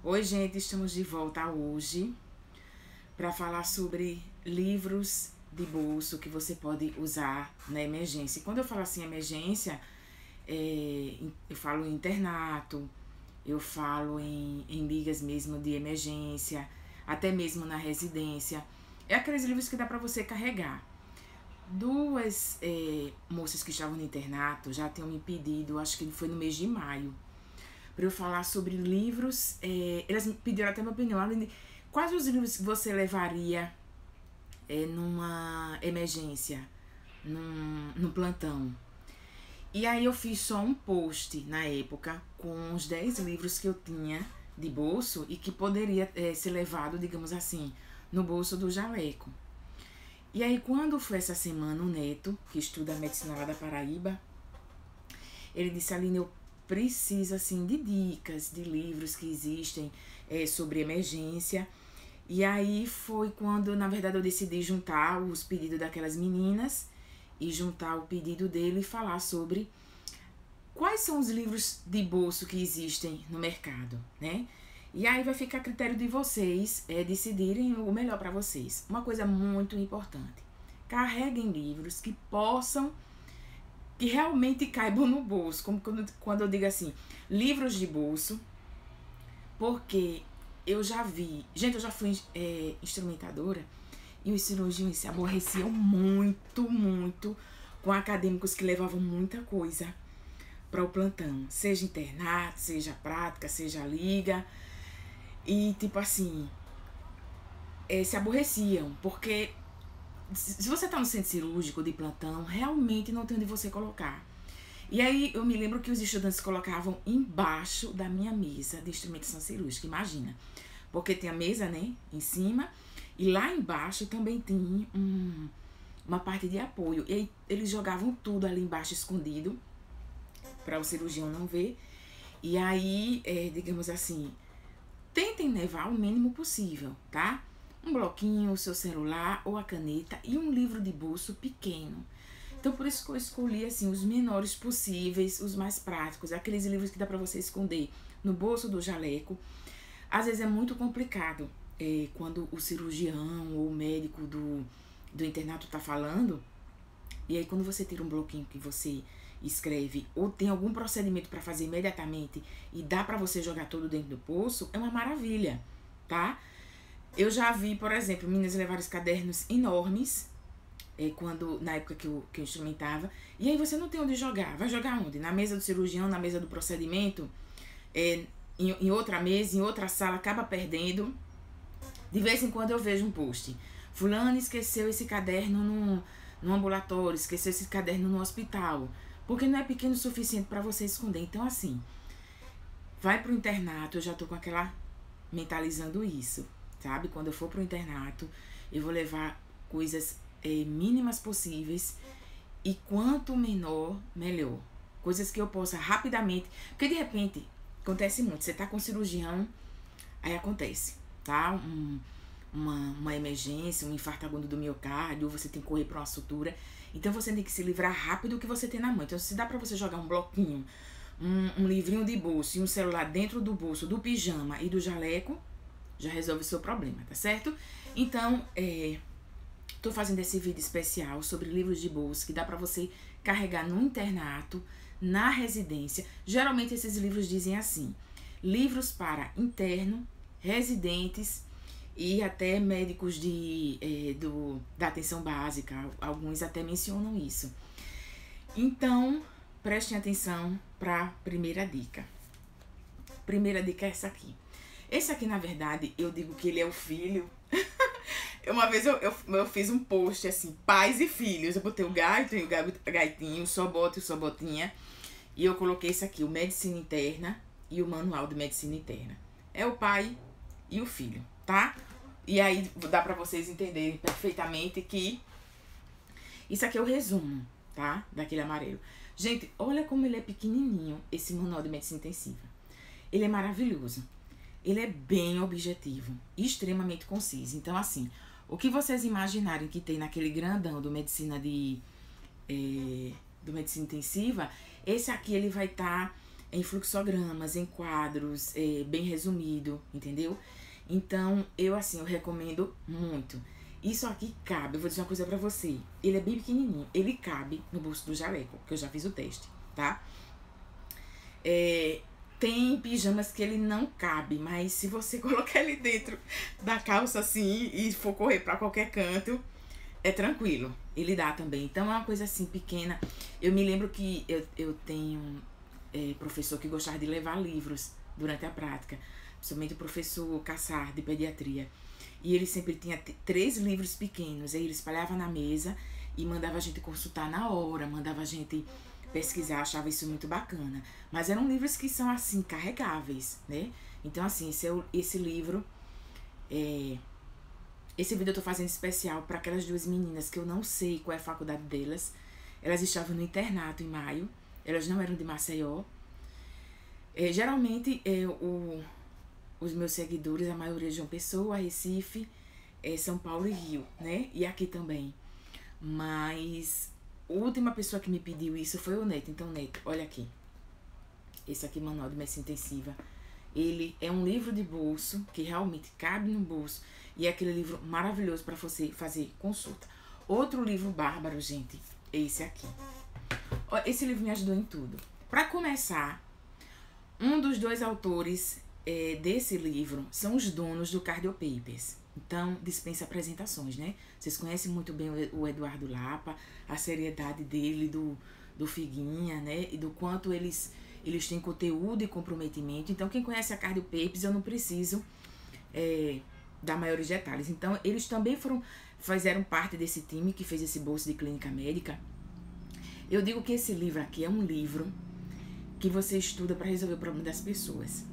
Oi, gente, estamos de volta hoje para falar sobre livros de bolso que você pode usar na emergência. E quando eu falo assim emergência, eu falo em internato, eu falo em ligas mesmo de emergência, até mesmo na residência. É aqueles livros que dá para você carregar. Duas moças que estavam no internato já tinham me pedido, acho que foi no mês de maio, para eu falar sobre livros. Elas me pediram até minha opinião. Quais os livros que você levaria numa emergência, num plantão? E aí eu fiz só um post na época com os 10 livros que eu tinha de bolso e que poderia ser levado, digamos assim, no bolso do jaleco. E aí quando foi essa semana, o Neto, que estuda medicina lá da Paraíba, ele disse: Aline, eu preciso assim de dicas, de livros que existem sobre emergência. E aí foi quando, na verdade, eu decidi juntar os pedidos daquelas meninas e juntar o pedido dele e falar sobre quais são os livros de bolso que existem no mercado, né? E aí vai ficar a critério de vocês decidirem o melhor para vocês. Uma coisa muito importante: carreguem livros que realmente caibam no bolso, como quando eu digo assim, livros de bolso, porque eu já vi, gente, eu já fui instrumentadora e os cirurgiões se aborreciam muito com acadêmicos que levavam muita coisa para o plantão, seja internato, seja prática, seja liga, e tipo assim, se aborreciam, porque se você tá no centro cirúrgico de plantão, realmente não tem onde você colocar. E aí eu me lembro que os estudantes colocavam embaixo da minha mesa de instrumentação cirúrgica, imagina. Porque tem a mesa, né, em cima, e lá embaixo também tem uma parte de apoio. E aí eles jogavam tudo ali embaixo escondido, para o cirurgião não ver. E aí, digamos assim, tentem levar o mínimo possível, tá? Um bloquinho, o seu celular ou a caneta e um livro de bolso pequeno. Então, por isso que eu escolhi, assim, os menores possíveis, os mais práticos, aqueles livros que dá para você esconder no bolso do jaleco. Às vezes é muito complicado quando o cirurgião ou o médico do internato tá falando, e aí quando você tira um bloquinho que você escreve ou tem algum procedimento para fazer imediatamente e dá para você jogar tudo dentro do bolso, é uma maravilha, tá? Eu já vi, por exemplo, meninas levarem os cadernos enormes, na época que eu instrumentava, e aí você não tem onde jogar. Vai jogar onde? Na mesa do cirurgião, na mesa do procedimento, em outra mesa, em outra sala, acaba perdendo. De vez em quando eu vejo um post: fulano esqueceu esse caderno no ambulatório, esqueceu esse caderno no hospital, porque não é pequeno o suficiente para você esconder. Então, assim, vai pro internato, eu já tô com aquela mentalizando isso, sabe? Quando eu for pro internato, eu vou levar coisas mínimas possíveis e quanto menor, melhor. Coisas que eu possa rapidamente, porque de repente acontece muito, você tá com um cirurgião, aí acontece, tá? Uma emergência, um infarto agudo do miocárdio, ou você tem que correr para uma sutura. Então você tem que se livrar rápido do que você tem na mão. Então, se dá para você jogar um bloquinho, um livrinho de bolso e um celular dentro do bolso do pijama e do jaleco, já resolve o seu problema, tá certo? Então, tô fazendo esse vídeo especial sobre livros de bolso que dá para você carregar no internato, na residência. Geralmente esses livros dizem assim: livros para interno, residentes e até médicos da atenção básica. Alguns até mencionam isso. Então, prestem atenção para a primeira dica. Primeira dica é essa aqui. Esse aqui, na verdade, eu digo que ele é o filho. Uma vez eu fiz um post assim: pais e filhos. Eu botei o gaito e o gaitinho, o sobote e o sobotinha. E eu coloquei esse aqui: o Medicina Interna e o Manual de Medicina Interna. É o pai e o filho, tá? E aí dá pra vocês entenderem perfeitamente que isso aqui é o resumo, tá? Daquele amarelo. Gente, olha como ele é pequenininho, esse Manual de Medicina Intensiva. Ele é maravilhoso. Ele é bem objetivo, extremamente conciso. Então, assim, o que vocês imaginarem que tem naquele grandão do medicina intensiva, esse aqui ele vai estar em fluxogramas, em quadros, bem resumido, entendeu? Então, eu recomendo muito. Isso aqui cabe, eu vou dizer uma coisa pra você. Ele é bem pequenininho, ele cabe no bolso do jaleco, que eu já fiz o teste, tá? Tem pijamas que ele não cabe, mas se você colocar ele dentro da calça assim e for correr pra qualquer canto, é tranquilo. Ele dá também. Então é uma coisa assim pequena. Eu me lembro que eu tenho professor que gostava de levar livros durante a prática, principalmente o professor Cassar, de pediatria. E ele sempre tinha 3 livros pequenos, aí ele espalhava na mesa e mandava a gente consultar na hora, mandava a gente pesquisar, achava isso muito bacana. Mas eram livros que são assim, carregáveis, né? Então assim, esse livro, esse vídeo eu tô fazendo especial para aquelas 2 meninas que eu não sei qual é a faculdade delas. Elas estavam no internato em maio, elas não eram de Maceió. Geralmente, os meus seguidores, a maioria de João Pessoa, Recife, São Paulo e Rio, né? E aqui também. Mas a última pessoa que me pediu isso foi o Neto. Então, Neto, olha aqui. Esse aqui, Manual de Medicina Intensiva. Ele é um livro de bolso, que realmente cabe no bolso. E é aquele livro maravilhoso para você fazer consulta. Outro livro bárbaro, gente, é esse aqui. Esse livro me ajudou em tudo. Para começar, um dos 2 autores desse livro são os donos do Cardio Papers. Então, dispensa apresentações, né? Vocês conhecem muito bem o Eduardo Lapa, a seriedade dele, do Figuinha, né? E do quanto eles têm conteúdo e comprometimento. Então, quem conhece a Cardio Papers, eu não preciso dar maiores detalhes. Então, eles também fizeram parte desse time que fez esse bolso de clínica médica. Eu digo que esse livro aqui é um livro que você estuda para resolver o problema das pessoas.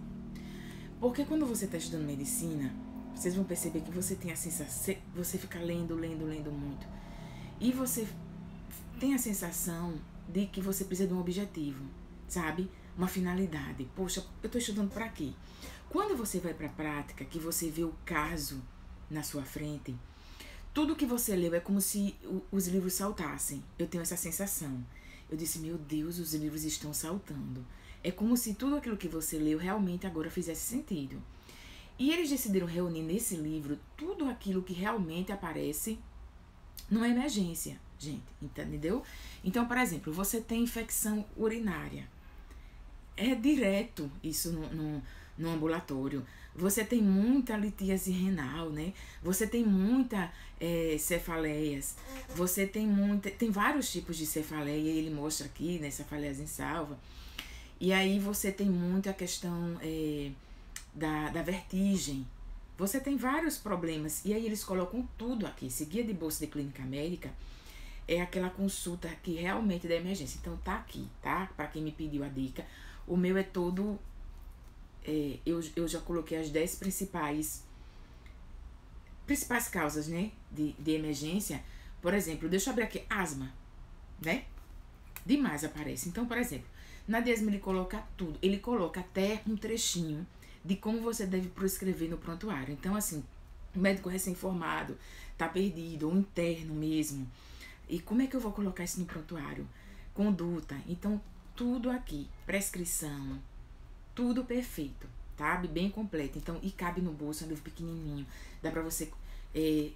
Porque quando você está estudando medicina, vocês vão perceber que você tem a sensação, você fica lendo muito. E você tem a sensação de que você precisa de um objetivo, sabe? Uma finalidade. Poxa, eu estou estudando para quê? Quando você vai para a prática, que você vê o caso na sua frente, tudo que você leu é como se os livros saltassem. Eu tenho essa sensação. Eu disse, meu Deus, os livros estão saltando. É como se tudo aquilo que você leu realmente agora fizesse sentido. E eles decidiram reunir nesse livro tudo aquilo que realmente aparece numa emergência, gente, entendeu? Então, por exemplo, você tem infecção urinária. É direto isso no ambulatório. Você tem muita litíase renal, né? Você tem muita cefaleias. Você tem vários tipos de cefaleia. Ele mostra aqui, né? Cefaleias em salva. E aí você tem muita questão da vertigem. Você tem vários problemas. E aí eles colocam tudo aqui. Esse guia de bolsa de clínica médica é aquela consulta que realmente é da emergência. Então tá aqui, tá? Para quem me pediu a dica. O meu é todo... eu já coloquei as 10 principais causas, né? De emergência. Por exemplo, deixa eu abrir aqui. Asma, né? Demais aparece. Então, por exemplo, na Diasma ele coloca tudo. Ele coloca até um trechinho de como você deve prescrever no prontuário. Então, assim, o médico recém-formado tá perdido, ou interno mesmo. E como é que eu vou colocar isso no prontuário? Conduta. Então, tudo aqui. Prescrição. Tudo perfeito, sabe? Bem completo. Então, e cabe no bolso, é um livro pequenininho. Dá pra você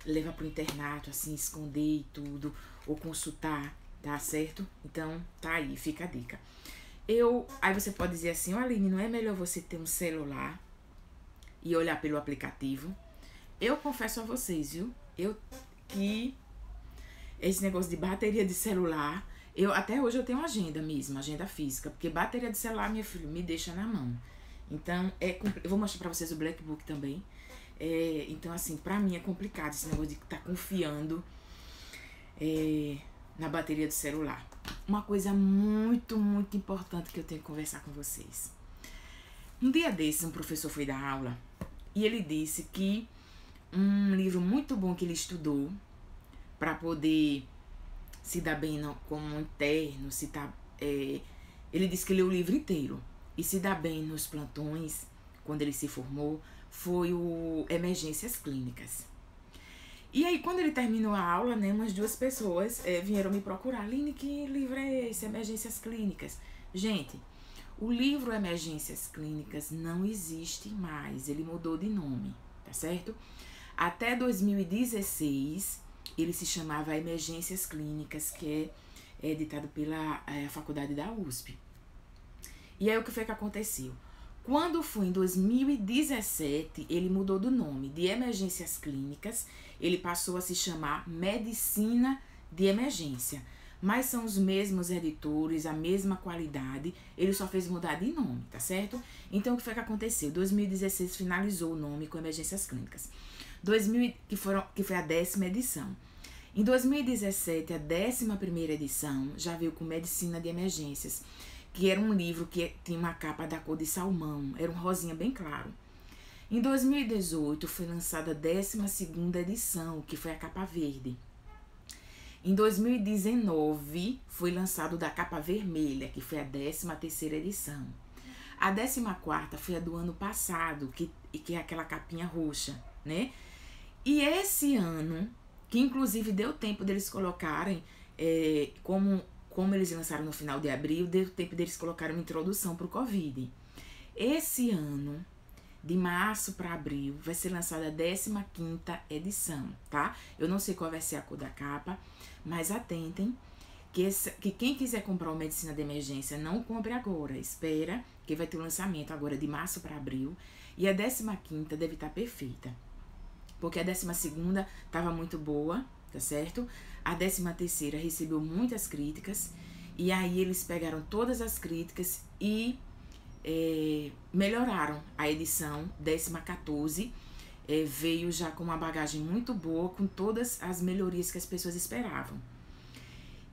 levar pro internato, assim, esconder e tudo. Ou consultar, tá certo? Então, tá aí, fica a dica. Aí você pode dizer assim, Aline, não é melhor você ter um celular e olhar pelo aplicativo? Eu confesso a vocês, viu? Que esse negócio de bateria de celular, até hoje eu tenho agenda mesmo, agenda física, porque bateria de celular, minha filha, me deixa na mão. Então, eu vou mostrar pra vocês o Black Book também. Então, assim, pra mim é complicado esse negócio de estar confiando na bateria do celular. Uma coisa muito, muito importante que eu tenho que conversar com vocês. Um dia desses, um professor foi dar aula e ele disse que um livro muito bom que ele estudou para poder se dar bem como interno, ele disse que leu o livro inteiro e se dar bem nos plantões, quando ele se formou, foi o Emergências Clínicas. E aí, quando ele terminou a aula, né, umas 2 pessoas vieram me procurar. Aline, que livro é esse? Emergências Clínicas. Gente, O livro Emergências Clínicas não existe mais, ele mudou de nome, tá certo? Até 2016, ele se chamava Emergências Clínicas, que é editado pela faculdade da USP. E aí o que foi que aconteceu? Quando foi em 2017, ele mudou do nome de Emergências Clínicas, ele passou a se chamar Medicina de Emergência. Mas são os mesmos editores, a mesma qualidade, ele só fez mudar de nome, tá certo? Então, o que foi que aconteceu? 2016 finalizou o nome com Emergências Clínicas. Que foi a 10ª edição. Em 2017, a 11ª edição já veio com Medicina de Emergências, que era um livro que tinha uma capa da cor de salmão, era um rosinha bem claro. Em 2018, foi lançada a 12ª edição, que foi a capa verde. Em 2019, foi lançado da capa vermelha, que foi a 13ª edição. A 14ª foi a do ano passado, que é aquela capinha roxa, né? E esse ano, que inclusive deu tempo deles colocarem, como eles lançaram no final de abril, deu tempo deles colocarem uma introdução para o Covid. Esse ano, de março para abril, vai ser lançada a 15ª edição, tá? Eu não sei qual vai ser a cor da capa, mas atentem que quem quiser comprar o Medicina de Emergência, não compre agora, espera, que vai ter o lançamento agora de março para abril, e a 15ª deve estar perfeita, porque a 12ª estava muito boa, tá certo? A 13ª recebeu muitas críticas, e aí eles pegaram todas as críticas e melhoraram a edição 14ª, veio já com uma bagagem muito boa, com todas as melhorias que as pessoas esperavam.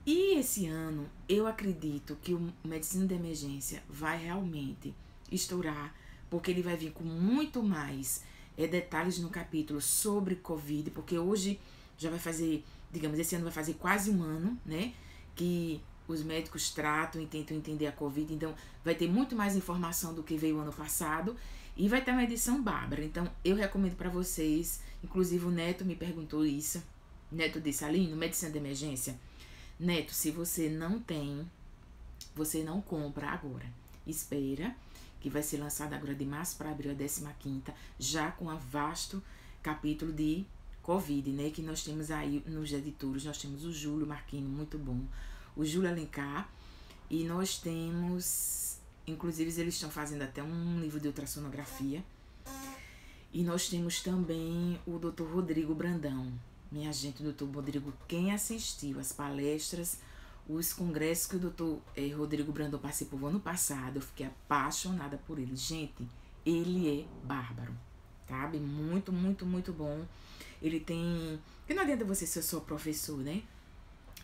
E esse ano, eu acredito que o Medicina de Emergência vai realmente estourar, porque ele vai vir com muito mais detalhes no capítulo sobre Covid, porque hoje já vai fazer, digamos, esse ano vai fazer quase um ano, né, que os médicos tratam e tentam entender a Covid, então vai ter muito mais informação do que veio ano passado, e vai ter uma edição bárbara. Então eu recomendo para vocês, inclusive o Neto me perguntou isso, Neto disse: Aline, Medicina de Emergência, Neto, se você não tem, você não compra agora, espera, que vai ser lançado agora de março para abril, a 15ª, já com um vasto capítulo de Covid, né, que nós temos aí nos editores, nós temos o Júlio Marquino, muito bom, o Júlio Alencar, e nós temos, inclusive eles estão fazendo até um livro de ultrassonografia, e nós temos também o Dr. Rodrigo Brandão. Minha gente, o Dr. Rodrigo, quem assistiu às palestras, os congressos que o Dr. Rodrigo Brandão participou ano passado, eu fiquei apaixonada por ele. Gente, ele é bárbaro, sabe? Muito, muito, muito bom. Ele tem... Porque não adianta você ser só professor, né?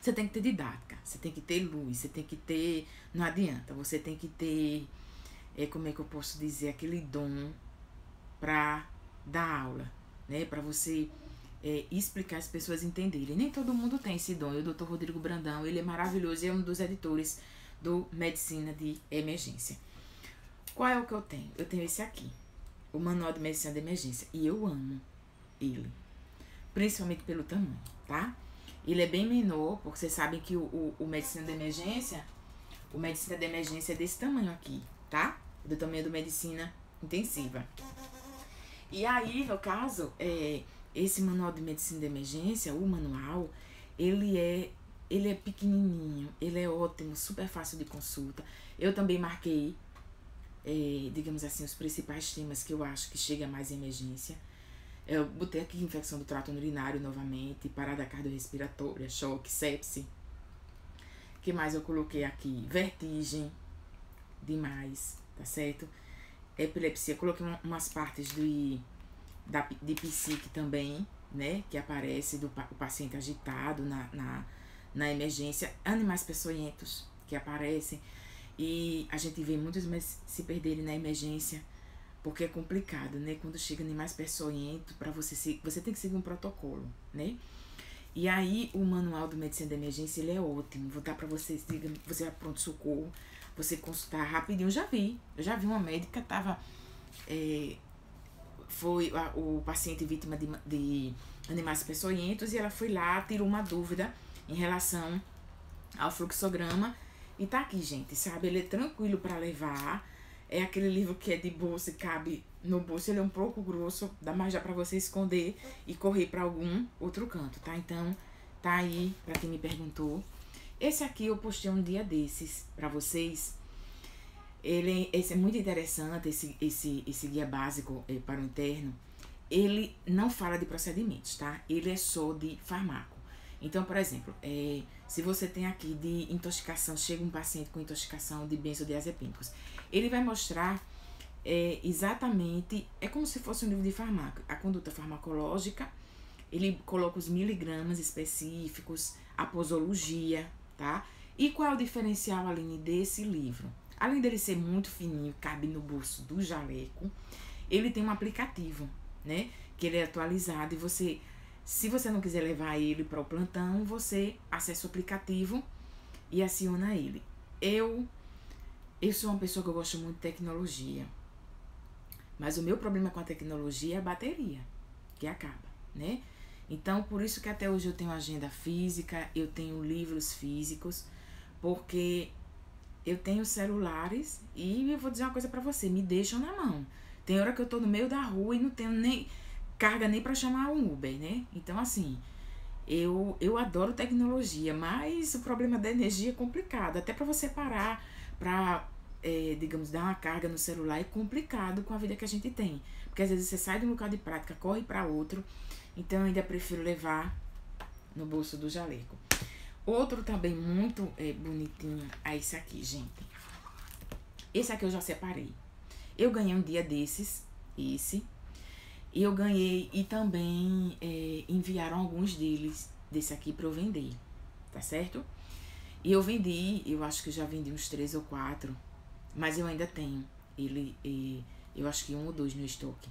Você tem que ter didática, você tem que ter luz, você tem que ter... Não adianta, você tem que ter... como é que eu posso dizer? Aquele dom pra dar aula, né? Pra você... explicar as pessoas entenderem. Nem todo mundo tem esse dom. E o Dr. Rodrigo Brandão, ele é maravilhoso e é um dos editores do Medicina de Emergência. Qual é o que eu tenho? Eu tenho esse aqui, o Manual de Medicina de Emergência, e eu amo ele, principalmente pelo tamanho, tá? Ele é bem menor, porque vocês sabem que o Medicina de Emergência, o Medicina de Emergência é desse tamanho aqui, tá? Do tamanho do Medicina Intensiva. E aí, no caso, esse manual de medicina de emergência, o manual, ele é pequenininho, ele é ótimo, super fácil de consulta. Eu também marquei, digamos assim, os principais temas que eu acho que chega mais em emergência. Eu botei aqui infecção do trato urinário novamente, parada cardiorrespiratória, choque, sepse. O que mais eu coloquei aqui? Vertigem, demais, tá certo? Epilepsia, coloquei umas partes de psique também, né, que aparece o paciente agitado na emergência, animais peçonhentos que aparecem, e a gente vê muitos mais se perderem na emergência, porque é complicado, né, quando chega animais peçonhentos, para você tem que seguir um protocolo, né, e aí o manual do Medicina de Emergência, ele é ótimo, vou dar para vocês, digamos, você vai pro pronto-socorro, você consultar rapidinho, eu já vi uma médica, tava... foi o paciente vítima de animais peçonhentos, e ela foi lá, tirou uma dúvida em relação ao fluxograma, E tá aqui, gente, sabe? Ele é tranquilo para levar. É aquele livro que é de bolso e cabe no bolso. Ele é um pouco grosso, dá mais já para você esconder e correr para algum outro canto, tá? Então, tá aí para quem me perguntou. Esse aqui eu postei um dia desses para vocês. Esse é muito interessante, esse guia básico para o interno. Ele não fala de procedimentos, tá? Ele é só de fármaco. Então, por exemplo, se você tem aqui de intoxicação, chega um paciente com intoxicação de benzodiazepínicos, ele vai mostrar exatamente, é como se fosse um livro de farmácia, a conduta farmacológica, ele coloca os miligramas específicos, a posologia, tá? E qual é o diferencial, Aline, desse livro? Além dele ser muito fininho, cabe no bolso do jaleco, ele tem um aplicativo, né? Que ele é atualizado e você, se você não quiser levar ele para o plantão, você acessa o aplicativo e aciona ele. Eu sou uma pessoa que eu gosto muito de tecnologia, mas o meu problema com a tecnologia é a bateria, que acaba, né? Então, por isso que até hoje eu tenho agenda física, eu tenho livros físicos, porque eu tenho celulares e eu vou dizer uma coisa pra você, me deixam na mão. Tem hora que eu tô no meio da rua e não tenho nem carga nem pra chamar um Uber, né? Então, assim, eu adoro tecnologia, mas o problema da energia é complicado. Até pra você parar pra, digamos, dar uma carga no celular é complicado com a vida que a gente tem. Porque às vezes você sai de um local de prática, corre pra outro. Então, eu ainda prefiro levar no bolso do jaleco. Outro também muito bonitinho é esse aqui, gente. Esse aqui eu já separei. Eu ganhei um dia desses, esse. E eu ganhei e também enviaram alguns deles, desse aqui, pra eu vender, tá certo? E eu vendi, eu acho que já vendi uns 3 ou 4, mas eu ainda tenho. Eu acho que 1 ou 2 no estoque.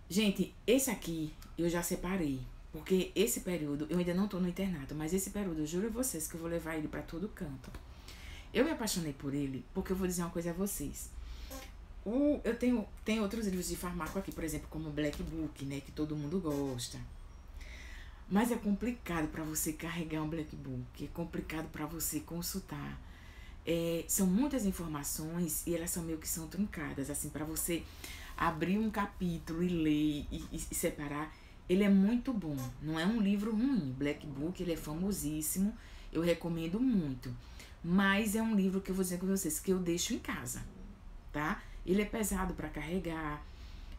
Gente, esse aqui eu já separei. Porque esse período, eu ainda não tô no internato, mas esse período, eu juro a vocês que eu vou levar ele pra todo canto. Eu me apaixonei por ele, porque eu vou dizer uma coisa a vocês. Eu tenho outros livros de farmácia aqui, por exemplo, como o Black Book, né, que todo mundo gosta. Mas é complicado pra você carregar um Black Book, é complicado pra você consultar. São muitas informações e elas são meio que são truncadas, assim, pra você abrir um capítulo e ler e separar. Ele é muito bom, não é um livro ruim. Black Book, ele é famosíssimo, eu recomendo muito. Mas é um livro que eu vou dizer com vocês, que eu deixo em casa, tá? Ele é pesado para carregar.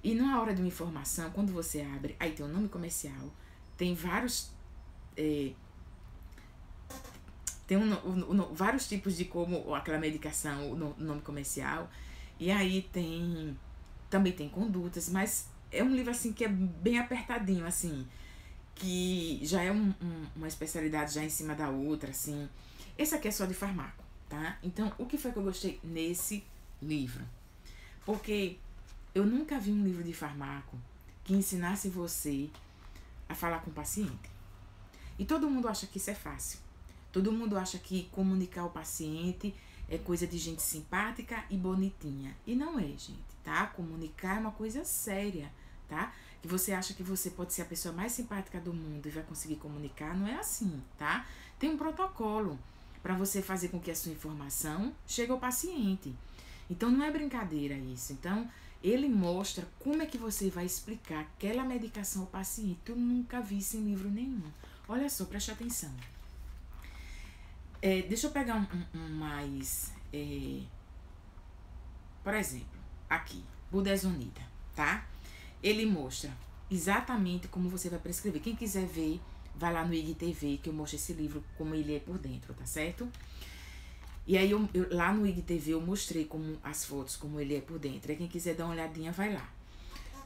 E na hora de uma informação, quando você abre, aí tem o nome comercial, tem vários... vários tipos de como aquela medicação, o nome comercial. E aí também tem condutas, mas... É um livro, assim, que é bem apertadinho, assim, que já é uma especialidade já em cima da outra, assim. Esse aqui é só de farmácia, tá? Então, o que foi que eu gostei nesse livro? Porque eu nunca vi um livro de farmácia que ensinasse você a falar com o paciente. E todo mundo acha que isso é fácil. Todo mundo acha que comunicar ao paciente é coisa de gente simpática e bonitinha. E não é, gente, tá? Comunicar é uma coisa séria, tá? Que você acha que você pode ser a pessoa mais simpática do mundo e vai conseguir comunicar, não é assim, tá? Tem um protocolo para você fazer com que a sua informação chegue ao paciente. Então, não é brincadeira isso. Então, ele mostra como é que você vai explicar aquela medicação ao paciente. Eu nunca vi isso em livro nenhum. Olha só, preste atenção. Deixa eu pegar um mais... por exemplo, aqui, budesonida, tá? Ele mostra exatamente como você vai prescrever. Quem quiser ver, vai lá no IGTV, que eu mostro esse livro, como ele é por dentro, tá certo? E aí, lá no IGTV, eu mostrei como as fotos, como ele é por dentro. Aí, quem quiser dar uma olhadinha, vai lá.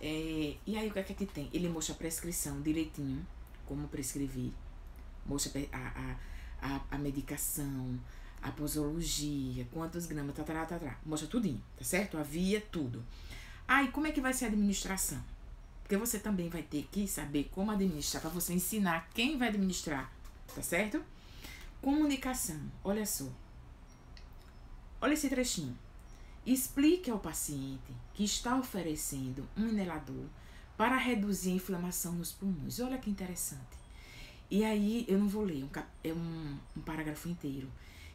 E aí, o que é que tem? Ele mostra a prescrição direitinho, como prescrever. Mostra a medicação, a posologia, quantos gramas, mostra tudinho, tá certo? A via, tudo. Aí, como é que vai ser a administração? Porque você também vai ter que saber como administrar, para você ensinar quem vai administrar, tá certo? Comunicação, olha só. Olha esse trechinho. Explique ao paciente que está oferecendo um inalador para reduzir a inflamação nos pulmões. Olha que interessante. E aí, eu não vou ler, é um parágrafo inteiro.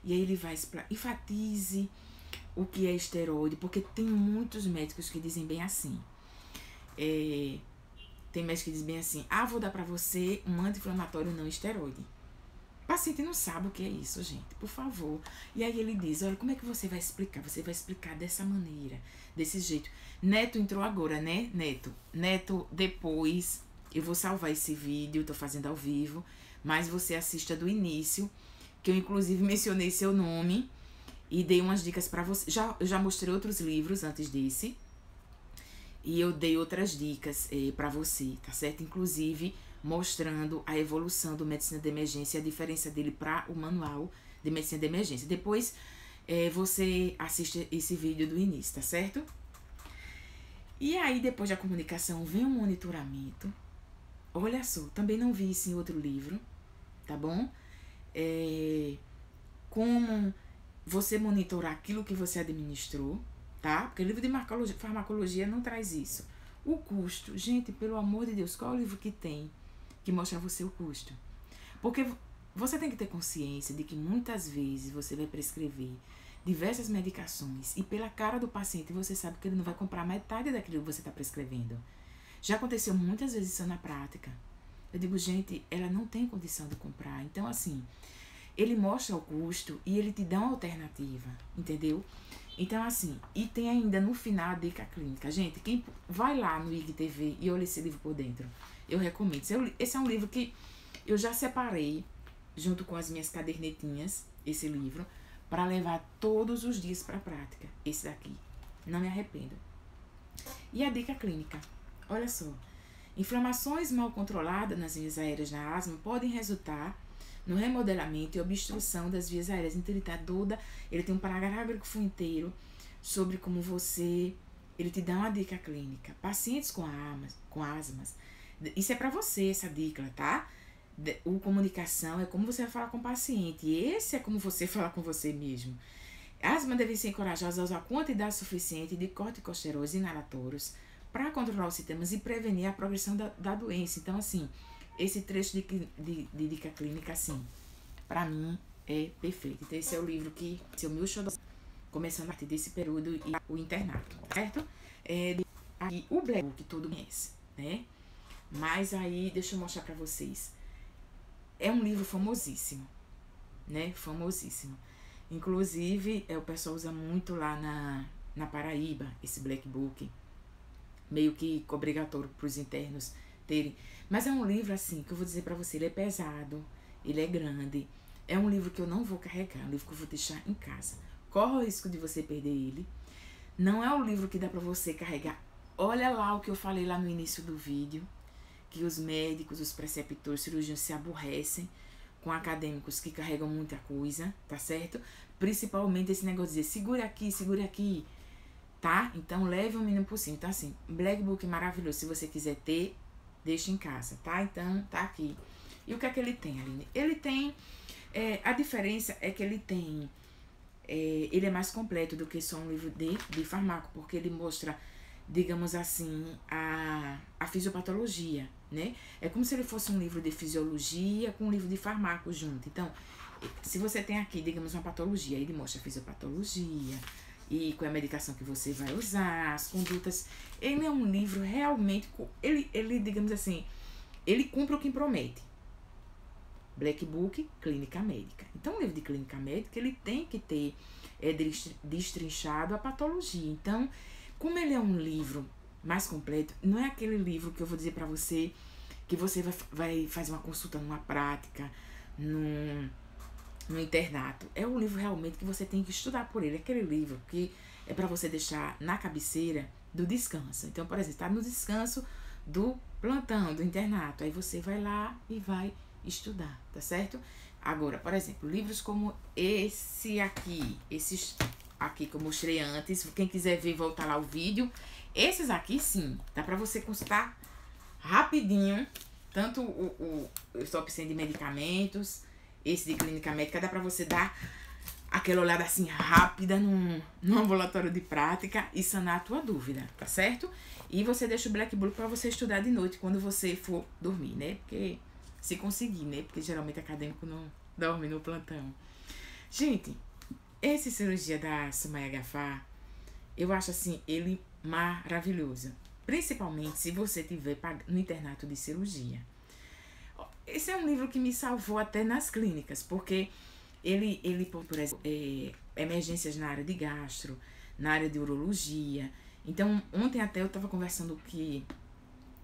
E aí ele vai enfatize o que é esteroide, porque tem muitos médicos que dizem bem assim. Tem médicos que dizem bem assim, vou dar pra você um anti-inflamatório não esteroide. O paciente não sabe o que é isso, gente, por favor. E aí ele diz, olha, como é que você vai explicar? Você vai explicar dessa maneira, desse jeito. Neto entrou agora, né, Neto? Neto, depois eu vou salvar esse vídeo, tô fazendo ao vivo, mas você assista do início, que eu inclusive mencionei seu nome e dei umas dicas pra você. Eu já mostrei outros livros antes desse, e eu dei outras dicas pra você, tá certo? Inclusive mostrando a evolução do Medicina de Emergência e a diferença dele para o Manual de Medicina de Emergência. Depois você assiste esse vídeo do início, tá certo? E aí, depois da comunicação, vem o monitoramento. Olha só, também não vi isso em outro livro, tá bom? Como você monitorar aquilo que você administrou, tá? Porque o livro de farmacologia não traz isso. O custo, gente, pelo amor de Deus, qual é o livro que tem que mostra a você o custo? Porque você tem que ter consciência de que muitas vezes você vai prescrever diversas medicações e pela cara do paciente você sabe que ele não vai comprar metade daquilo que você está prescrevendo. Já aconteceu muitas vezes isso na prática. Eu digo, gente, ela não tem condição de comprar. Então, assim, ele mostra o custo e ele te dá uma alternativa, entendeu? Então, assim, e tem ainda no final a dica clínica. Gente, quem vai lá no IGTV e olha esse livro por dentro, eu recomendo. Esse é um livro que eu já separei, junto com as minhas cadernetinhas, esse livro, para levar todos os dias para a prática. Esse daqui. Não me arrependo. E a dica clínica. Olha só. Inflamações mal controladas nas vias aéreas na asma podem resultar no remodelamento e obstrução das vias aéreas. Então ele tem um parágrafo inteiro sobre como ele te dá uma dica clínica. Pacientes com asmas, isso é para você essa dica, tá? O comunicação é como você vai falar com o paciente, e esse é como você fala com você mesmo. Asma deve ser encorajosa a usar quantidade suficiente de corticosteroides inalatórios para controlar os sintomas e prevenir a progressão da doença. Então, assim, esse trecho de dica clínica, assim, pra mim é perfeito. Então, esse é o livro que é o meu xodó, começando a partir desse período e o internato, certo? Aqui, o Black Book, todo conhece, né? Mas aí, deixa eu mostrar pra vocês. É um livro famosíssimo, né? Famosíssimo. Inclusive, o pessoal usa muito lá na Paraíba, esse Black Book. Meio que obrigatório pros internos terem. Mas é um livro, assim, que eu vou dizer pra você, ele é pesado, ele é grande. É um livro que eu não vou carregar, é um livro que eu vou deixar em casa. Corre o risco de você perder ele. Não é um livro que dá pra você carregar. Olha lá o que eu falei lá no início do vídeo, que os médicos, os preceptores, cirurgiões se aborrecem com acadêmicos que carregam muita coisa, tá certo? Principalmente esse negócio de dizer, segure aqui, tá? Então, leve o mínimo possível. Então, assim, Black Book maravilhoso. Se você quiser ter, deixa em casa, tá? Então, tá aqui. E o que é que ele tem, Aline? Ele tem... a diferença é que ele tem... ele é mais completo do que só um livro de farmaco, porque ele mostra, digamos assim, a fisiopatologia, né? É como se ele fosse um livro de fisiologia com um livro de farmaco junto. Então, se você tem aqui, digamos, uma patologia, ele mostra a fisiopatologia e qual é a medicação que você vai usar, as condutas. Ele é um livro realmente, ele digamos assim, ele cumpre o que promete. Black Book, clínica médica. Então, o livro de clínica médica, ele tem que ter destrinchado a patologia. Então, como ele é um livro mais completo, não é aquele livro que eu vou dizer pra você que você vai fazer uma consulta numa prática, no internato. É um livro realmente que você tem que estudar por ele. É aquele livro que é para você deixar na cabeceira do descanso. Então, por exemplo, tá no descanso do plantão, do internato. Aí você vai lá e vai estudar, tá certo? Agora, por exemplo, livros como esses aqui que eu mostrei antes, quem quiser ver, voltar lá o vídeo. Esses aqui, sim, dá pra você consultar rapidinho, tanto o top 100 de medicamentos, esse de clínica médica, dá pra você dar aquela olhada assim rápida no ambulatório de prática e sanar a tua dúvida, tá certo? E você deixa o Black Book pra você estudar de noite quando você for dormir, né? Porque se conseguir, né? Porque geralmente acadêmico não dorme no plantão. Gente, esse cirurgia da Sumaya Gafar, eu acho assim, ele maravilhoso. Principalmente se você tiver no internato de cirurgia. Esse é um livro que me salvou até nas clínicas, porque ele por exemplo, emergências na área de gastro, na área de urologia. Então, ontem até eu estava conversando que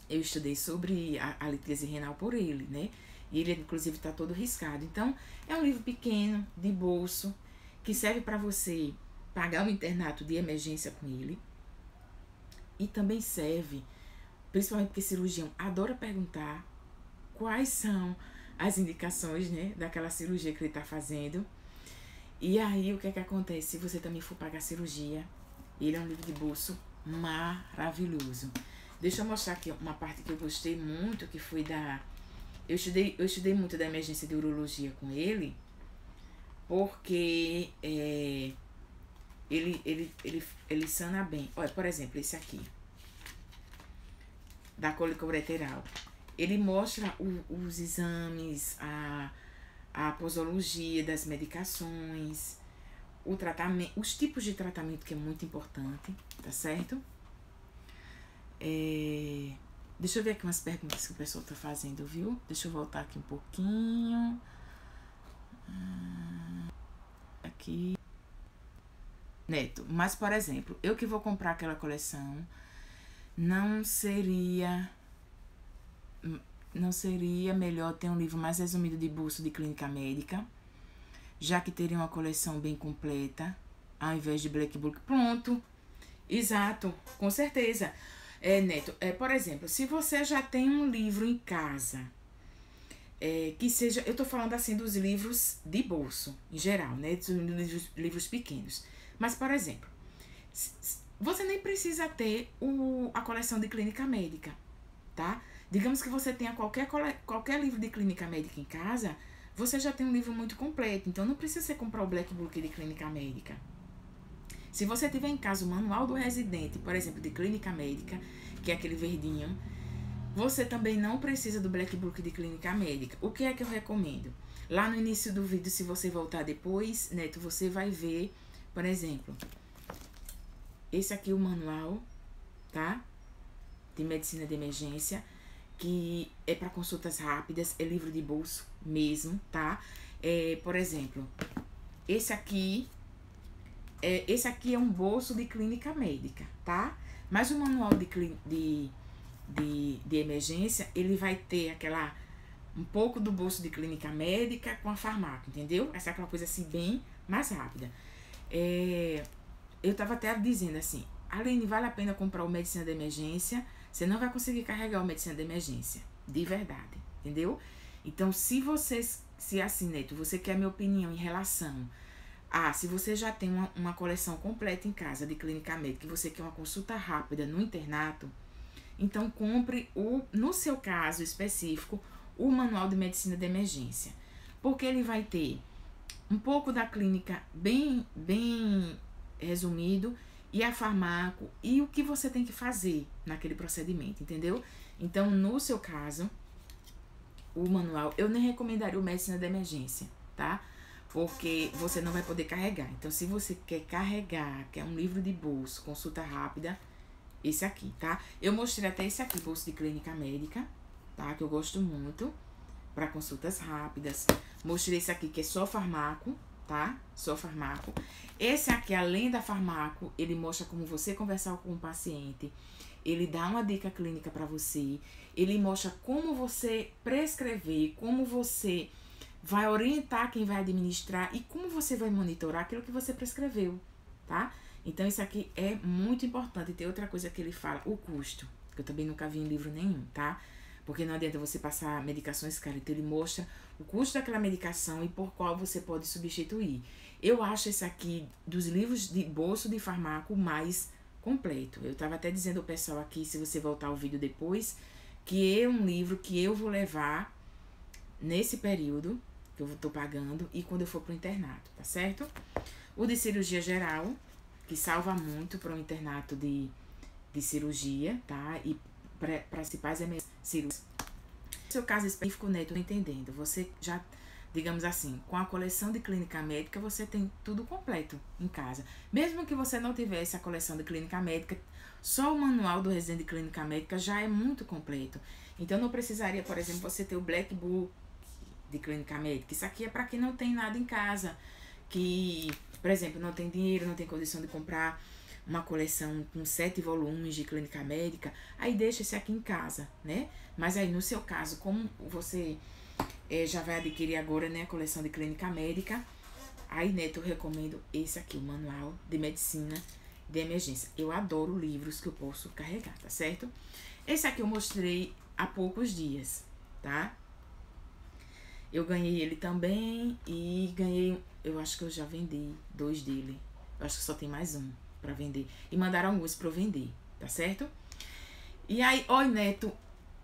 eu estudei sobre a litíase renal por ele, né? E ele, inclusive, está todo riscado. Então, é um livro pequeno, de bolso, que serve para você pagar o internato de emergência com ele. E também serve, principalmente porque cirurgião adora perguntar quais são as indicações, né, daquela cirurgia que ele está fazendo. E aí, o que é que acontece? Se você também for pagar a cirurgia, ele é um livro de bolso maravilhoso. Deixa eu mostrar aqui uma parte que eu gostei muito, que foi da... Eu estudei muito da emergência de urologia com ele, porque ele sana bem. Olha, por exemplo, esse aqui, da cólico-ureteral. Ele mostra os exames, a posologia das medicações, o tratamento, os tipos de tratamento, que é muito importante, tá certo? Deixa eu ver aqui umas perguntas que o pessoal tá fazendo, viu? Deixa eu voltar aqui um pouquinho. Aqui. Neto, mas por exemplo, eu que vou comprar aquela coleção, não seria melhor ter um livro mais resumido de bolso de clínica médica, já que teria uma coleção bem completa, ao invés de Black Book? Pronto, exato, com certeza. Neto, por exemplo, se você já tem um livro em casa, que seja, eu tô falando assim dos livros de bolso, em geral, né, dos livros pequenos, mas, por exemplo, você nem precisa ter a coleção de clínica médica, tá? Digamos que você tenha qualquer livro de clínica médica em casa, você já tem um livro muito completo, então não precisa você comprar o Black Book de clínica médica. Se você tiver em casa o manual do residente, por exemplo, de clínica médica, que é aquele verdinho, você também não precisa do Black Book de clínica médica. O que é que eu recomendo? Lá no início do vídeo, se você voltar depois, Neto, você vai ver, por exemplo, esse aqui é o manual, tá? De medicina de emergência, que é para consultas rápidas, é livro de bolso mesmo, tá? Por exemplo, esse aqui é um bolso de clínica médica, tá? Mas o manual de emergência, ele vai ter um pouco do bolso de clínica médica com a farmácia, entendeu? Essa é aquela coisa assim bem mais rápida. Eu tava até dizendo assim, Aline, vale a pena comprar o medicina de emergência? Você não vai conseguir carregar o medicina de emergência, de verdade, entendeu? Então, se assim, Neto, você quer a minha opinião em relação se você já tem uma coleção completa em casa de clínica médica e você quer uma consulta rápida no internato, então compre, no seu caso específico, o manual de medicina de emergência. Porque ele vai ter um pouco da clínica bem resumido, e a farmácia, e o que você tem que fazer naquele procedimento, entendeu? Então, no seu caso, o manual, eu nem recomendaria o medicina de emergência, tá? Porque você não vai poder carregar. Então, se você quer carregar, quer um livro de bolso, consulta rápida, esse aqui, tá? Eu mostrei até esse aqui, bolso de clínica médica, tá? Que eu gosto muito, para consultas rápidas. Mostrei esse aqui, que é só farmácia, tá? Só farmácia. Esse aqui, além da farmácia, ele mostra como você conversar com o paciente. Ele dá uma dica clínica para você. Ele mostra como você prescrever, como você vai orientar quem vai administrar e como você vai monitorar aquilo que você prescreveu, tá? Então, isso aqui é muito importante. Tem outra coisa que ele fala, o custo, que eu também nunca vi em livro nenhum, tá? Porque não adianta você passar medicações caras. Então, ele mostra o custo daquela medicação e por qual você pode substituir. Eu acho esse aqui, dos livros de bolso de farmácia, mais completo. Eu tava até dizendo ao pessoal aqui, se você voltar ao vídeo depois, que é um livro que eu vou levar nesse período que eu tô pagando e quando eu for pro internato, tá certo? O de cirurgia geral, que salva muito para o internato de cirurgia, tá? E principais cirurgias. No seu caso específico, Neto, não entendendo, você já digamos assim, com a coleção de clínica médica, você tem tudo completo em casa. Mesmo que você não tivesse a coleção de clínica médica, só o manual do residente de clínica médica já é muito completo. Então, não precisaria, por exemplo, você ter o Black Book de clínica médica. Isso aqui é para quem não tem nada em casa, que, por exemplo, não tem dinheiro, não tem condição de comprar uma coleção com 7 volumes de clínica médica, aí deixa esse aqui em casa, né? Mas aí, no seu caso, como você já vai adquirir agora, né, a coleção de clínica médica, aí, Neto, eu recomendo esse aqui, o Manual de Medicina de Emergência. Eu adoro livros que eu posso carregar, tá certo? Esse aqui eu mostrei há poucos dias, tá? Eu ganhei ele também e ganhei, eu acho que eu já vendi 2 dele. Eu acho que só tem mais um pra vender. E mandaram alguns pra eu vender, tá certo? E aí, oi, Neto,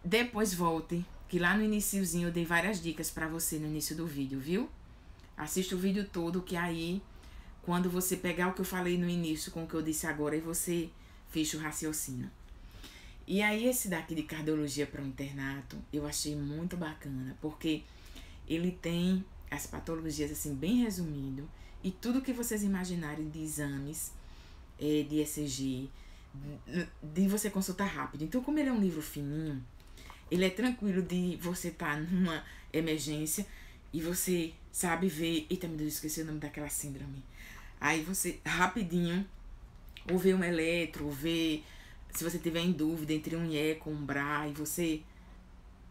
depois volte, que lá no iniciozinho eu dei várias dicas pra você no início do vídeo, viu? Assista o vídeo todo, que aí, quando você pegar o que eu falei no início com o que eu disse agora, e você fecha o raciocínio. E aí, esse daqui de cardiologia para o internato, eu achei muito bacana, porque ele tem as patologias, assim, bem resumido, e tudo que vocês imaginarem de exames, de ECG, de você consultar rápido. Então, como ele é um livro fininho, ele é tranquilo de você estar numa emergência e você sabe ver... Eita, meu Deus, esqueci o nome daquela síndrome. Aí você, rapidinho, ou vê um eletro, ou vê... Se você tiver em dúvida entre um eco, um BRA, e você...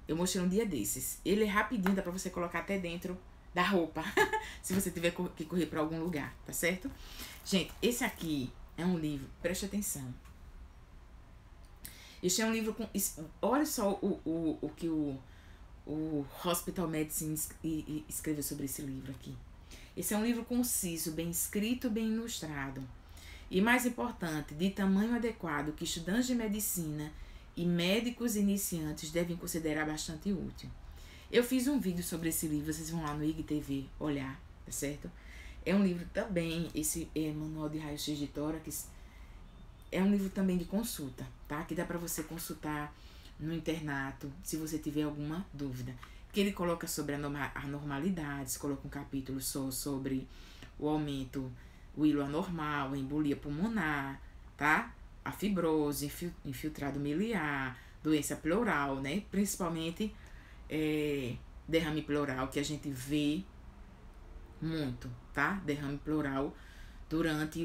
Eu mostrei um dia desses. Ele é rapidinho, dá pra você colocar até dentro da roupa. Se você tiver que correr pra algum lugar, tá certo? Gente, esse aqui é um livro, preste atenção. Este é um livro com... Olha só o que o Hospital Medicine escreveu sobre esse livro aqui. Esse é um livro conciso, bem escrito, bem ilustrado. E mais importante, de tamanho adequado que estudantes de medicina e médicos iniciantes devem considerar bastante útil. Eu fiz um vídeo sobre esse livro, vocês vão lá no IGTV olhar, tá certo? É um livro também, esse Manual de Raio-X de Tórax, é um livro também de consulta, tá? Que dá pra você consultar no internato, se você tiver alguma dúvida. Que ele coloca sobre anormalidades, coloca um capítulo só sobre o aumento, o hilo anormal, a embolia pulmonar, tá? A fibrose, infiltrado miliar, doença pleural, né? Principalmente derrame pleural, que a gente vê muito, tá? Derrame pleural durante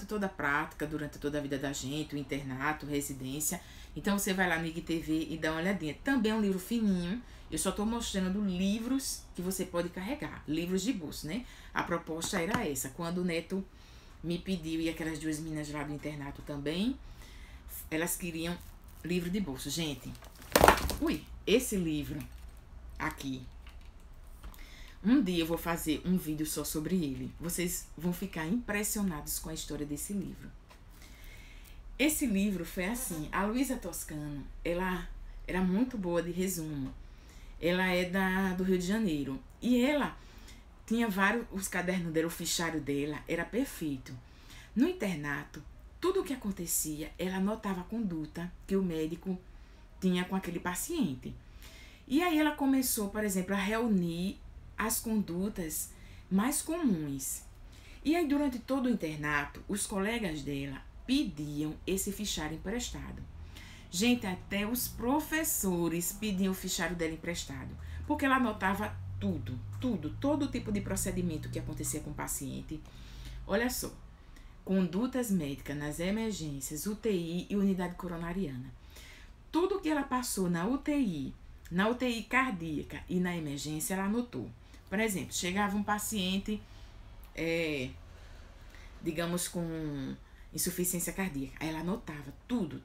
toda a prática, durante toda a vida da gente, o internato, residência. Então você vai lá no IGTV e dá uma olhadinha. Também é um livro fininho. Eu só tô mostrando livros que você pode carregar, livros de bolso, né? A proposta era essa. Quando o Neto me pediu, e aquelas 2 meninas lá do internato também, elas queriam livro de bolso. Gente, esse livro aqui, um dia eu vou fazer um vídeo só sobre ele. Vocês vão ficar impressionados com a história desse livro. Esse livro foi assim, a Luísa Toscano, ela era muito boa de resumo. Ela é do Rio de Janeiro. E ela tinha os cadernos dela, o fichário dela era perfeito. No internato, tudo o que acontecia, ela anotava a conduta que o médico tinha com aquele paciente. E aí ela começou, por exemplo, a reunir as condutas mais comuns. E aí, durante todo o internato, os colegas dela pediam esse fichário emprestado. Gente, até os professores pediam o fichário dela emprestado, porque ela anotava todo tipo de procedimento que acontecia com o paciente. Olha só, condutas médicas nas emergências, UTI e unidade coronariana. Tudo que ela passou na UTI cardíaca e na emergência, ela anotou. Por exemplo, chegava um paciente, digamos, com insuficiência cardíaca. Aí ela anotava tudo.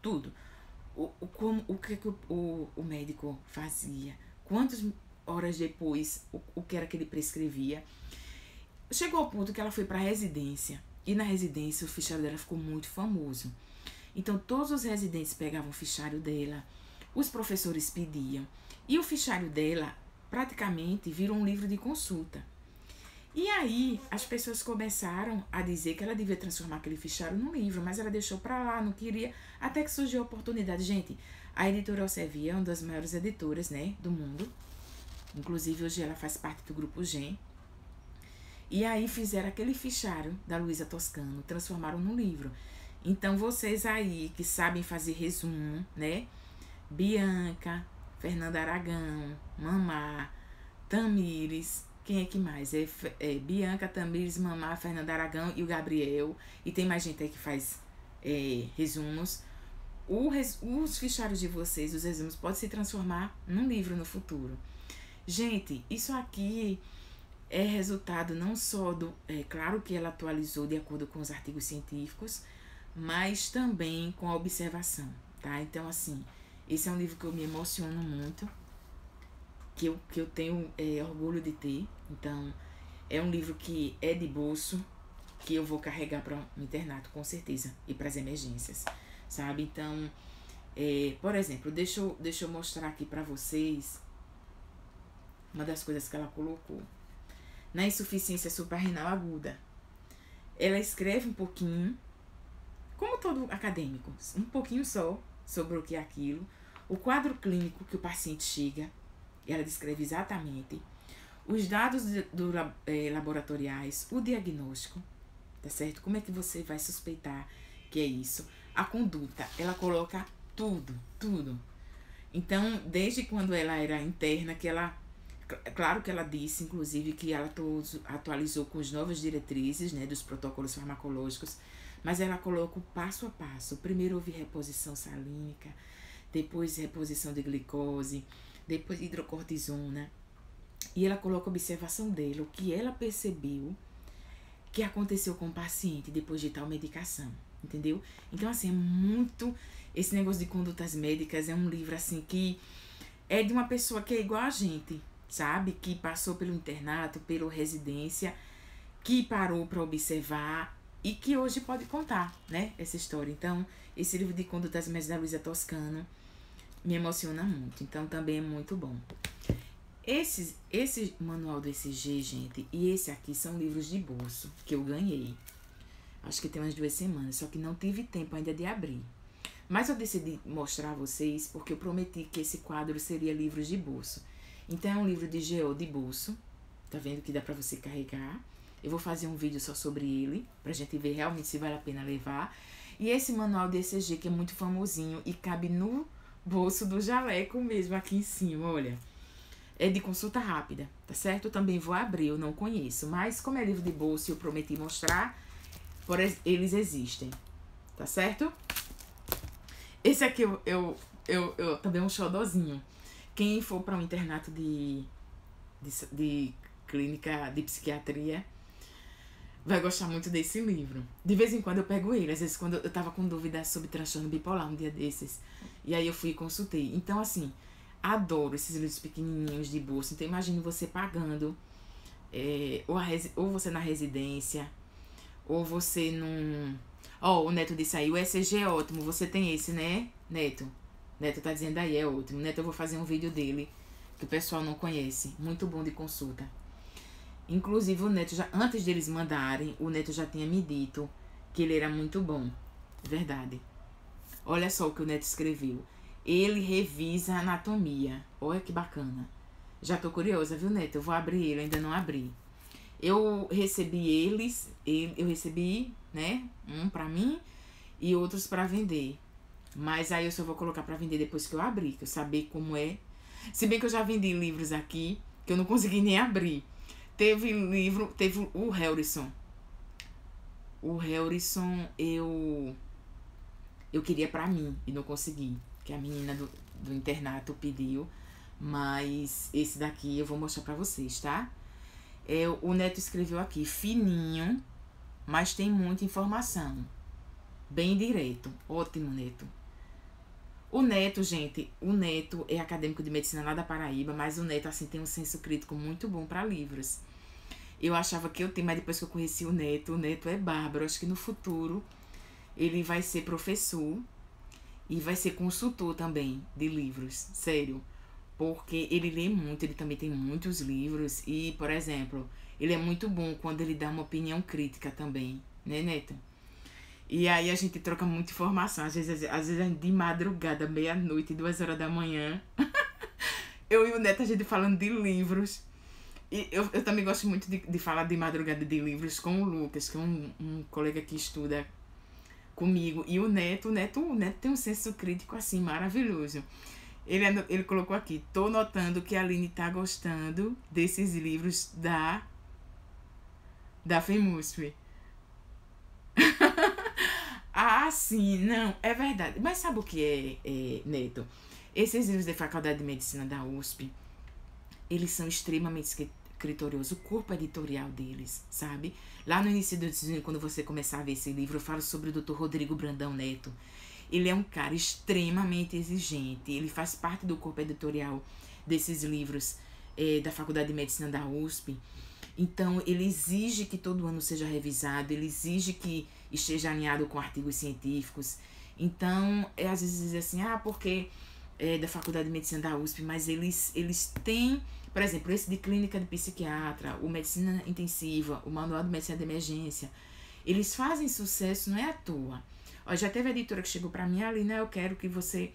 O que o médico fazia, quantas horas depois, o que era que ele prescrevia. Chegou ao ponto que ela foi para a residência. E na residência o fichário dela ficou muito famoso. Então todos os residentes pegavam o fichário dela, os professores pediam. E o fichário dela praticamente virou um livro de consulta. E aí as pessoas começaram a dizer que ela devia transformar aquele fichário num livro, mas ela deixou pra lá, não queria, até que surgiu a oportunidade. Gente, a editora Elsevier é uma das maiores editoras, né, do mundo. Inclusive, hoje ela faz parte do Grupo Gen. E aí fizeram aquele fichário da Luísa Toscano, transformaram num livro. Então, vocês aí que sabem fazer resumo, né? Bianca, Fernanda Aragão, Mamá, Tamires, quem é que mais? Bianca, Tamires, Mamá, Fernanda Aragão e o Gabriel. E tem mais gente aí que faz resumos. Os fichários de vocês, os resumos, podem se transformar num livro no futuro. Gente, isso aqui é resultado não só do... claro que ela atualizou de acordo com os artigos científicos, mas também com a observação, tá? Então, assim, esse é um livro que eu me emociono muito, que eu tenho orgulho de ter. Então, é um livro que é de bolso, que eu vou carregar para o internato, com certeza, e para as emergências, sabe? Então, por exemplo, deixa eu mostrar aqui para vocês uma das coisas que ela colocou. Na insuficiência suprarrenal aguda, ela escreve um pouquinho, como todo acadêmico, um pouquinho só sobre o que é aquilo, o quadro clínico que o paciente chega, ela descreve exatamente, os dados laboratoriais, o diagnóstico, tá certo? Como é que você vai suspeitar que é isso? A conduta, ela coloca tudo. Então, desde quando ela era interna, que ela... Claro que ela disse, inclusive, que ela atualizou com as novas diretrizes, né, dos protocolos farmacológicos, mas ela coloca o passo a passo. Primeiro houve reposição salínica, depois reposição de glicose, depois hidrocortisona. E ela coloca a observação dela, o que ela percebeu que aconteceu com o paciente depois de tal medicação, entendeu? Então, assim, é muito... Esse negócio de condutas médicas é um livro, assim, que é de uma pessoa que é igual a gente, sabe? Que passou pelo internato, pela residência, que parou para observar e que hoje pode contar, né? Essa história. Então, esse livro de Condutas Médicas da Luísa Toscano me emociona muito. Então, também é muito bom. Esse manual do ECG, gente, e esse aqui são livros de bolso que eu ganhei. Acho que tem umas 2 semanas, só que não tive tempo ainda de abrir. Mas eu decidi mostrar a vocês porque eu prometi que esse quadro seria livros de bolso. Então, é um livro de GO de bolso. Tá vendo que dá pra você carregar? Eu vou fazer um vídeo só sobre ele, pra gente ver realmente se vale a pena levar. E esse manual de ECG, que é muito famosinho e cabe no bolso do jaleco mesmo, aqui em cima, olha. É de consulta rápida, tá certo? Eu também vou abrir, eu não conheço. Mas como é livro de bolso e eu prometi mostrar, eles existem, tá certo? Esse aqui eu também é um xodozinho. Quem for para um internato de clínica de psiquiatria vai gostar muito desse livro. De vez em quando eu pego ele, às vezes quando eu tava com dúvidas sobre transtorno bipolar um dia desses, e aí eu fui e consultei. Então, assim, adoro esses livros pequenininhos de bolsa. Então, imagine você pagando, ou você na residência, ou você num... Ó, o Neto disse aí, o ECG é ótimo, você tem esse, né, Neto? Neto tá dizendo aí, é ótimo. Neto, eu vou fazer um vídeo dele, que o pessoal não conhece. Muito bom de consulta. Inclusive, o Neto, antes deles mandarem, o Neto já tinha me dito que ele era muito bom. Verdade. Olha só o que o Neto escreveu. Ele revisa a anatomia. Olha que bacana. Já tô curiosa, viu, Neto? Eu vou abrir ele, ainda não abri. Eu recebi eu recebi, né, um pra mim e outros pra vender. Mas aí eu só vou colocar pra vender depois que eu abrir, que eu saber como é. Se bem que eu já vendi livros aqui, que eu não consegui nem abrir. Teve o Harrison. O Harrison eu queria pra mim e não consegui, que a menina do internato pediu. Mas esse daqui eu vou mostrar pra vocês, tá? O Neto escreveu aqui, fininho, mas tem muita informação. Bem direto. Ótimo, Neto. O Neto, gente, o Neto é acadêmico de medicina lá da Paraíba, mas o Neto, assim, tem um senso crítico muito bom para livros. Eu achava que eu tinha, mas depois que eu conheci o Neto é bárbaro. Acho que no futuro ele vai ser professor e vai ser consultor também de livros, sério. Porque ele lê muito, ele também tem muitos livros e, por exemplo, ele é muito bom quando ele dá uma opinião crítica também, né, Neto? E aí a gente troca muita informação, às vezes de madrugada, meia-noite, 2 horas da manhã, Eu e o Neto, a gente falando de livros. E eu também gosto muito de falar de madrugada de livros com o Lucas, que é um colega que estuda comigo. E o Neto tem um senso crítico assim maravilhoso. Ele colocou aqui: tô notando que a Aline tá gostando desses livros da FEMUSP. Ah, sim, não, é verdade. Mas sabe o que Neto? Esses livros da Faculdade de Medicina da USP, eles são extremamente criteriosos. O corpo editorial deles, sabe? Lá no início do desenho, quando você começar a ver esse livro, eu falo sobre o Dr. Rodrigo Brandão Neto. Ele é um cara extremamente exigente. Ele faz parte do corpo editorial desses livros da Faculdade de Medicina da USP. Então, ele exige que todo ano seja revisado, ele exige que esteja alinhado com artigos científicos. Então, às vezes diz assim, porque é da Faculdade de Medicina da USP, mas eles têm, por exemplo, esse de Clínica de Psiquiatra, o Medicina Intensiva, o Manual de Medicina de Emergência, eles fazem sucesso, não é à toa. Ó, já teve a editora que chegou pra mim, Aline, eu quero que você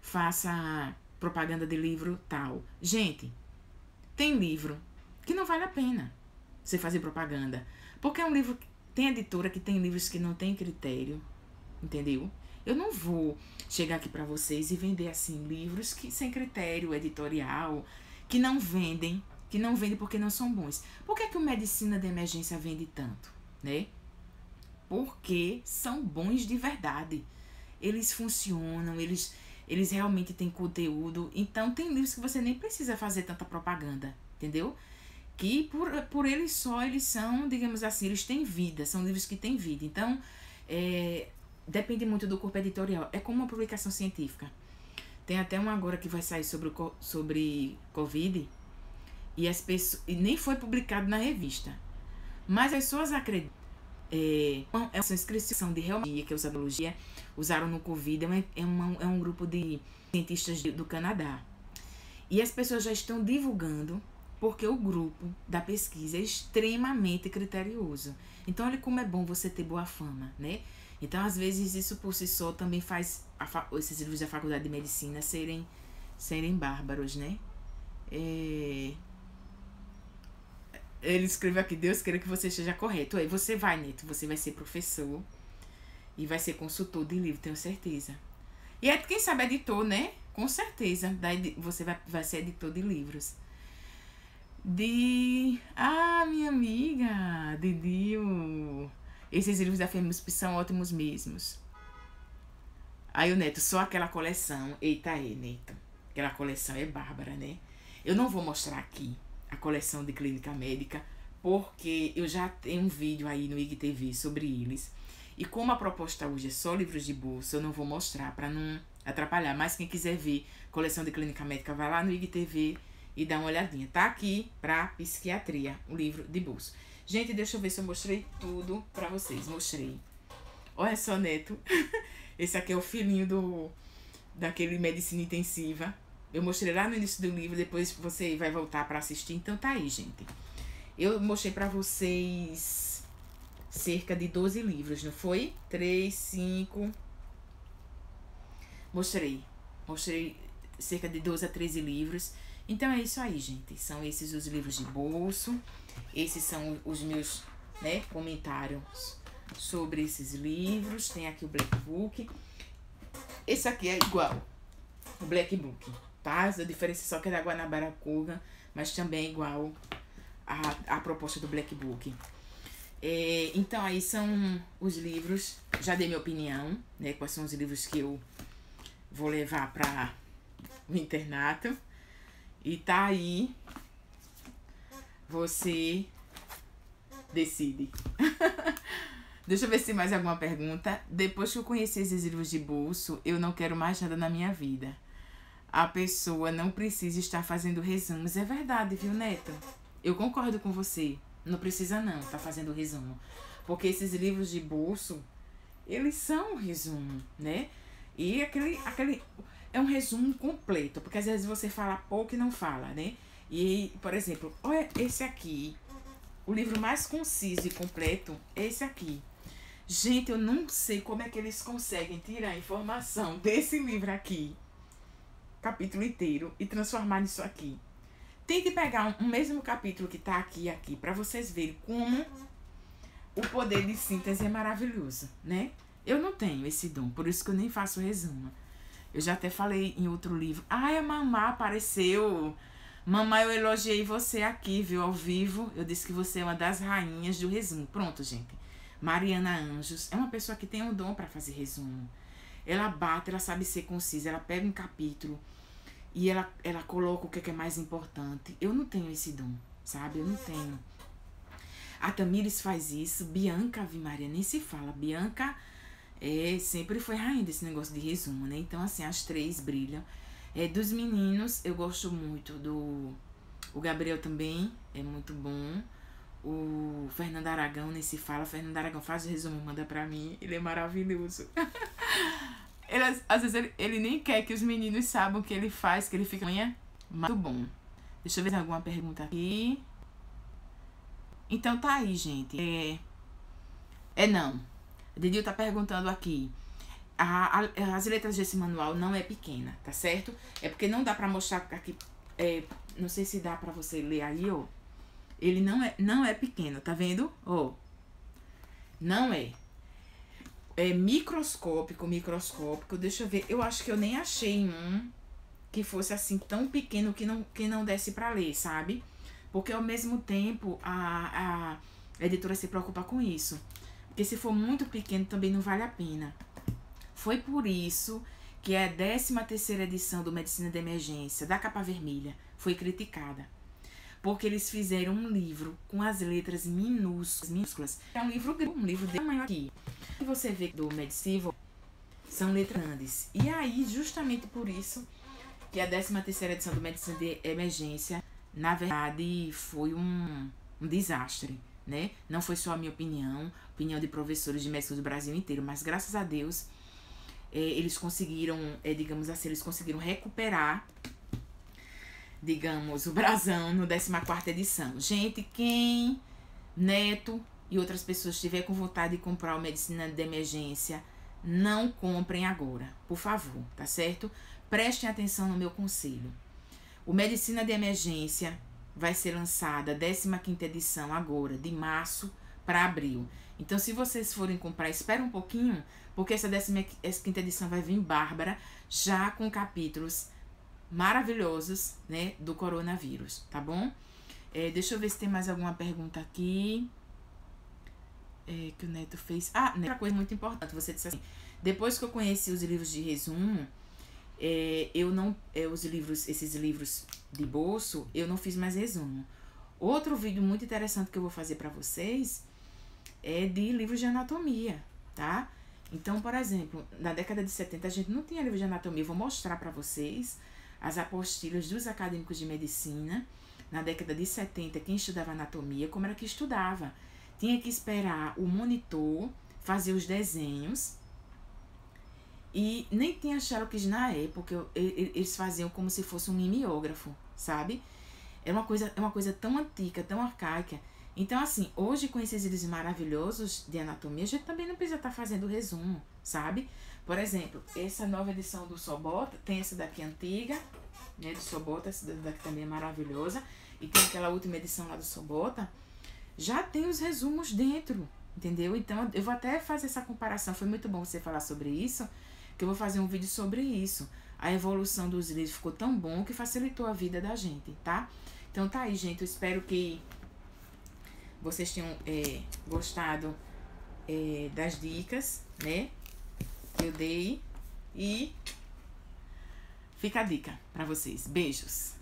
faça propaganda de livro tal. Gente, tem livro que não vale a pena você fazer propaganda. Porque é um livro... Tem editora que tem livros que não tem critério, entendeu? Eu não vou chegar aqui pra vocês e vender, assim, livros que sem critério editorial, que não vendem porque não são bons. Por que o Medicina de Emergência vende tanto, né? Porque são bons de verdade. Eles funcionam, eles realmente têm conteúdo. Então, tem livros que você nem precisa fazer tanta propaganda, entendeu? Que por eles só, eles são, digamos assim, eles têm vida, são livros que têm vida. Então, depende muito do corpo editorial. É como uma publicação científica. Tem até um agora que vai sair sobre Covid e as pessoas, e nem foi publicado na revista. Mas as pessoas acreditam. Essa inscrição de reumatologia, que é a biologia, usaram no Covid, é um grupo de cientistas do Canadá. E as pessoas já estão divulgando porque o grupo da pesquisa é extremamente criterioso. Então, olha como é bom você ter boa fama, né? Então, às vezes, isso por si só também faz esses livros da Faculdade de Medicina serem bárbaros, né? Ele escreveu aqui: Deus queira que você esteja correto. Aí você vai, Neto, você vai ser professor e vai ser consultor de livro, tenho certeza. E quem sabe editor, né? Com certeza. Daí você vai ser editor de livros. Minha amiga, Didio. Esses livros da FEMUSP são ótimos mesmos. Aí o Neto, só aquela coleção. Eita, Neto. Aquela coleção é bárbara, né? Eu não vou mostrar aqui a coleção de clínica médica, porque eu já tenho um vídeo aí no IGTV sobre eles. E como a proposta hoje é só livros de bolsa, eu não vou mostrar para não atrapalhar. Mas quem quiser ver coleção de clínica médica, vai lá no IGTV e dá uma olhadinha. Tá aqui pra psiquiatria, o livro de bolso. Gente, deixa eu ver se eu mostrei tudo pra vocês. Mostrei. Olha só, Neto. Esse aqui é o filhinho daquele Medicina Intensiva. Eu mostrei lá no início do livro, depois você vai voltar pra assistir. Então tá aí, gente. Eu mostrei pra vocês cerca de 12 livros, não foi? 3, 5... Mostrei cerca de 12 a 13 livros. Então é isso aí, gente. São esses os livros de bolso. Esses são os meus, né, comentários sobre esses livros. Tem aqui o Black Book. Esse aqui é igual o Black Book, tá? A diferença só que é da Guanabara Kogan, mas também é igual a proposta do Black Book. Então aí são os livros. Já dei minha opinião, né? Quais são os livros que eu vou levar para o internato. E tá aí. Você decide. Deixa eu ver se mais alguma pergunta. Depois que eu conheci esses livros de bolso, eu não quero mais nada na minha vida. A pessoa não precisa estar fazendo resumos. É verdade, viu, Neto? Eu concordo com você. Não precisa não estar fazendo resumo. Porque esses livros de bolso, eles são um resumo, né? E aquele é um resumo completo, porque às vezes você fala pouco e não fala, né? E, por exemplo, olha esse aqui, o livro mais conciso e completo é esse aqui. Gente, eu não sei como é que eles conseguem tirar a informação desse livro aqui capítulo inteiro e transformar nisso aqui. Tente pegar um mesmo capítulo que tá aqui e aqui, para vocês verem como o poder de síntese é maravilhoso, né? Eu não tenho esse dom, por isso que eu nem faço resumo. Eu já até falei em outro livro. Ai, a Mamá apareceu. Mamãe, eu elogiei você aqui, viu, ao vivo. Eu disse que você é uma das rainhas do resumo. Pronto, gente. Mariana Anjos é uma pessoa que tem um dom para fazer resumo. Ela bate, ela sabe ser concisa, ela pega um capítulo e ela coloca o que é mais importante. Eu não tenho esse dom, sabe? Eu não tenho. A Tamires faz isso. Bianca, Ave Maria, nem se fala. Bianca sempre foi rainha desse negócio de resumo, né? Então, assim, as três brilham. Dos meninos, eu gosto muito do... O Gabriel também é muito bom. O Fernando Aragão, nem se fala. Fernando Aragão faz o resumo, manda pra mim. Ele é maravilhoso. Às vezes ele nem quer que os meninos saibam o que ele faz, que ele fica... Muito bom. Deixa eu ver se tem alguma pergunta aqui. Então tá aí, gente. Não. O Didil tá perguntando aqui. As letras desse manual não é pequena, tá certo? É porque não dá pra mostrar aqui. Não sei se dá pra você ler aí, ó. Ele não é pequeno, tá vendo? Ó. Não é. É microscópico. Deixa eu ver. Eu acho que eu nem achei um que fosse assim tão pequeno que não desse pra ler, sabe? Porque ao mesmo tempo a editora se preocupa com isso. Porque se for muito pequeno também não vale a pena. Foi por isso que a 13ª edição do Medicina de Emergência, da capa vermelha, foi criticada. Porque eles fizeram um livro com as letras minúsculas. É um livro grande, um livro de tamanho aqui. E você vê do Medicivo são letras grandes. E aí, justamente por isso, que a 13ª edição do Medicina de Emergência, na verdade, foi um desastre, né? Não foi só a minha opinião de professores de médicos do Brasil inteiro, mas graças a Deus, eles conseguiram, digamos assim, eles conseguiram recuperar, digamos, o brasão no 14ª edição. Gente, quem, Neto e outras pessoas tiver com vontade de comprar o Medicina de Emergência, não comprem agora, por favor, tá certo? Prestem atenção no meu conselho. O Medicina de Emergência vai ser lançada a 15ª edição agora, de março para abril. Então, se vocês forem comprar, espera um pouquinho, porque essa 15ª edição vai vir bárbara, já com capítulos maravilhosos, né, do coronavírus, tá bom? Deixa eu ver se tem mais alguma pergunta aqui. Que o Neto fez. Outra coisa muito importante, você disse assim, depois que eu conheci os livros de resumo, esses livros de bolso, eu não fiz mais resumo. Outro vídeo muito interessante que eu vou fazer para vocês é de livros de anatomia, tá? Então, por exemplo, na década de 70 a gente não tinha livro de anatomia. Eu vou mostrar para vocês as apostilas dos acadêmicos de medicina. Na década de 70, quem estudava anatomia, como era que estudava? Tinha que esperar o monitor fazer os desenhos. E nem tinha xerox na época, eles faziam como se fosse um mimeógrafo, sabe? É uma coisa tão antiga, tão arcaica. Então, assim, hoje com esses livros maravilhosos de anatomia, a gente também não precisa estar fazendo resumo, sabe? Por exemplo, essa nova edição do Sobota, tem essa daqui antiga, né, do Sobota, essa daqui também é maravilhosa, e tem aquela última edição lá do Sobota, já tem os resumos dentro, entendeu? Então, eu vou até fazer essa comparação, foi muito bom você falar sobre isso, que eu vou fazer um vídeo sobre isso. A evolução dos livros ficou tão bom que facilitou a vida da gente, tá? Então tá aí, gente, eu espero que vocês tenham gostado das dicas, né, que eu dei, e fica a dica pra vocês. Beijos!